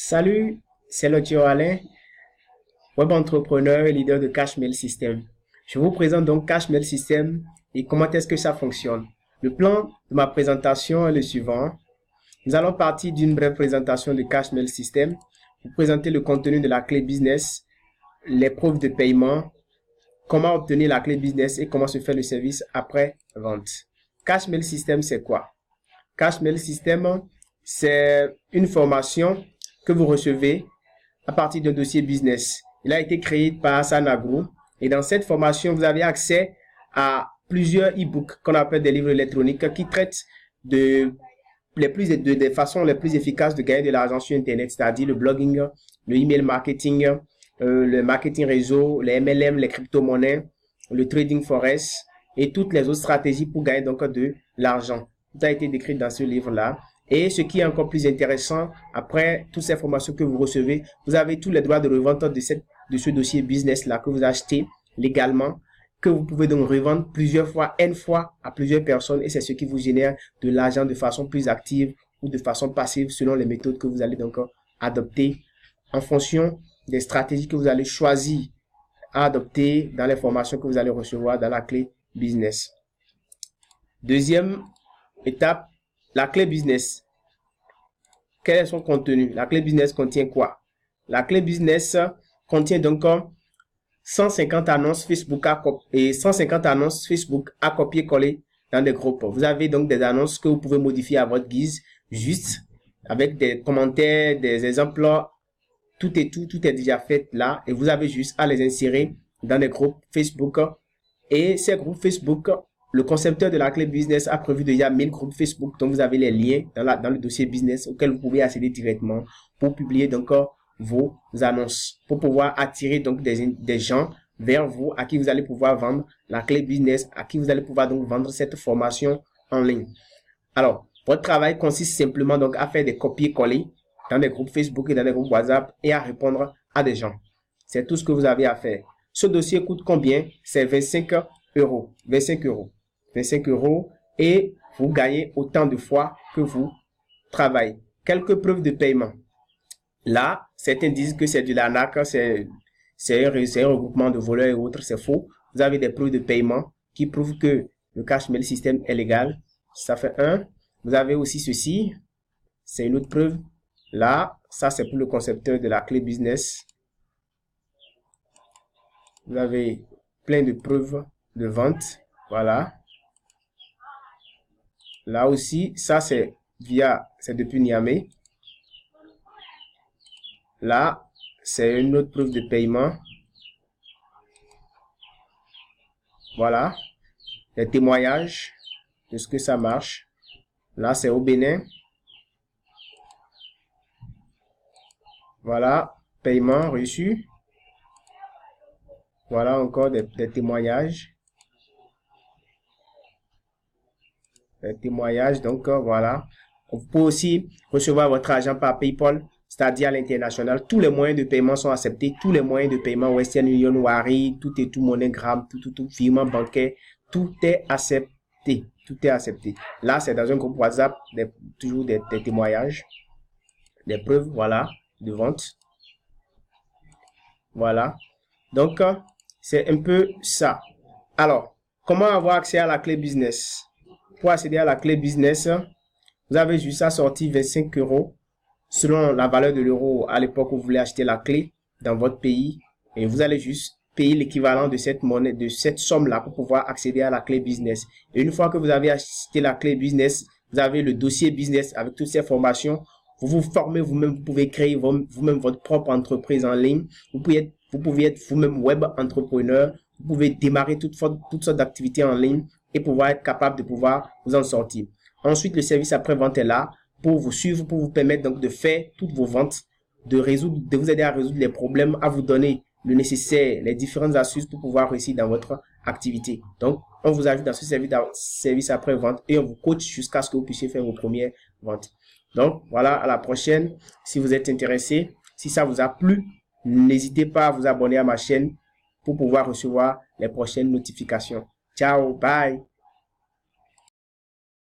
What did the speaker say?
Salut, c'est Lotio Alain, web entrepreneur et leader de Cashmail System. Je vous présente donc Cashmail System et comment est-ce que ça fonctionne. Le plan de ma présentation est le suivant. Nous allons partir d'une brève présentation de Cashmail System, vous présenter le contenu de la clé business, les preuves de paiement, comment obtenir la clé business et comment se fait le service après vente. Cashmail System, c'est quoi? Cashmail System, c'est une formation que vous recevez à partir d'un dossier business. Il a été créé par Sanagro et dans cette formation, vous avez accès à plusieurs e-books qu'on appelle des livres électroniques qui traitent des façons les plus efficaces de gagner de l'argent sur Internet, c'est-à-dire le blogging, le email marketing, le marketing réseau, les MLM, les crypto-monnaies, le trading forex et toutes les autres stratégies pour gagner donc de l'argent. Tout a été décrit dans ce livre-là. Et ce qui est encore plus intéressant, après toutes ces formations que vous recevez, vous avez tous les droits de revente de ce dossier business-là que vous achetez légalement, que vous pouvez donc revendre plusieurs fois, N fois à plusieurs personnes et c'est ce qui vous génère de l'argent de façon plus active ou de façon passive selon les méthodes que vous allez donc adopter en fonction des stratégies que vous allez choisir à adopter dans les formations que vous allez recevoir dans la clé business. Deuxième étape, la clé business. Quel est son contenu? La clé business contient quoi? La clé business contient donc 150 annonces Facebook et 150 annonces Facebook à copier-coller dans des groupes. Vous avez donc des annonces que vous pouvez modifier à votre guise, juste avec des commentaires, des exemples. Tout est déjà fait là et vous avez juste à les insérer dans des groupes Facebook. Et ces groupes Facebook, le concepteur de la clé business a prévu déjà 1000 groupes Facebook dont vous avez les liens dans le dossier business auquel vous pouvez accéder directement pour publier donc vos annonces, pour pouvoir attirer donc des gens vers vous à qui vous allez pouvoir vendre la clé business, à qui vous allez pouvoir donc vendre cette formation en ligne. Alors, votre travail consiste simplement donc à faire des copier-coller dans des groupes Facebook et dans des groupes WhatsApp et à répondre à des gens. C'est tout ce que vous avez à faire. Ce dossier coûte combien? C'est 25 euros. 25 euros. 25 euros et vous gagnez autant de fois que vous travaillez. Quelques preuves de paiement. Là, certains disent que c'est de l'arnaque, c'est un regroupement de voleurs et autres, c'est faux. Vous avez des preuves de paiement qui prouvent que le Cashmail System est légal. Ça fait un. Vous avez aussi ceci. C'est une autre preuve. Là, ça c'est pour le concepteur de la clé business. Vous avez plein de preuves de vente. Voilà. Là aussi, ça c'est depuis Niamey. Là, c'est une autre preuve de paiement. Voilà. Les témoignages de ce que ça marche. Là, c'est au Bénin. Voilà. Paiement reçu. Voilà encore des témoignages. Les témoignages, donc voilà. Vous pouvez aussi recevoir votre argent par PayPal, c'est-à-dire à l'international. Tous les moyens de paiement sont acceptés. Tous les moyens de paiement, Western Union, Wari, tout, MoneyGram, tout, virement bancaire, tout est accepté. Tout est accepté. Là, c'est dans un groupe WhatsApp, toujours des témoignages, des preuves, voilà, de vente. Voilà. Donc, c'est un peu ça. Alors, comment avoir accès à la clé business? Pour accéder à la clé business, vous avez juste à sortir 25 euros selon la valeur de l'euro à l'époque où vous voulez acheter la clé dans votre pays et vous allez juste payer l'équivalent de cette monnaie, de cette somme-là pour pouvoir accéder à la clé business. Et une fois que vous avez acheté la clé business, vous avez le dossier business avec toutes ces formations. Vous vous formez vous-même, vous pouvez créer vous-même votre propre entreprise en ligne. Vous pouvez être vous-même web entrepreneur. Vous pouvez démarrer toutes sortes d'activités en ligne et pouvoir être capable de pouvoir vous en sortir. Ensuite, le service après-vente est là pour vous suivre, pour vous permettre donc de faire toutes vos ventes, de vous aider à résoudre les problèmes, à vous donner le nécessaire, les différentes astuces pour pouvoir réussir dans votre activité. Donc, on vous ajoute dans ce service après-vente et on vous coach jusqu'à ce que vous puissiez faire vos premières ventes. Donc, voilà, à la prochaine. Si vous êtes intéressé, si ça vous a plu, n'hésitez pas à vous abonner à ma chaîne pour pouvoir recevoir les prochaines notifications. Ciao, bye.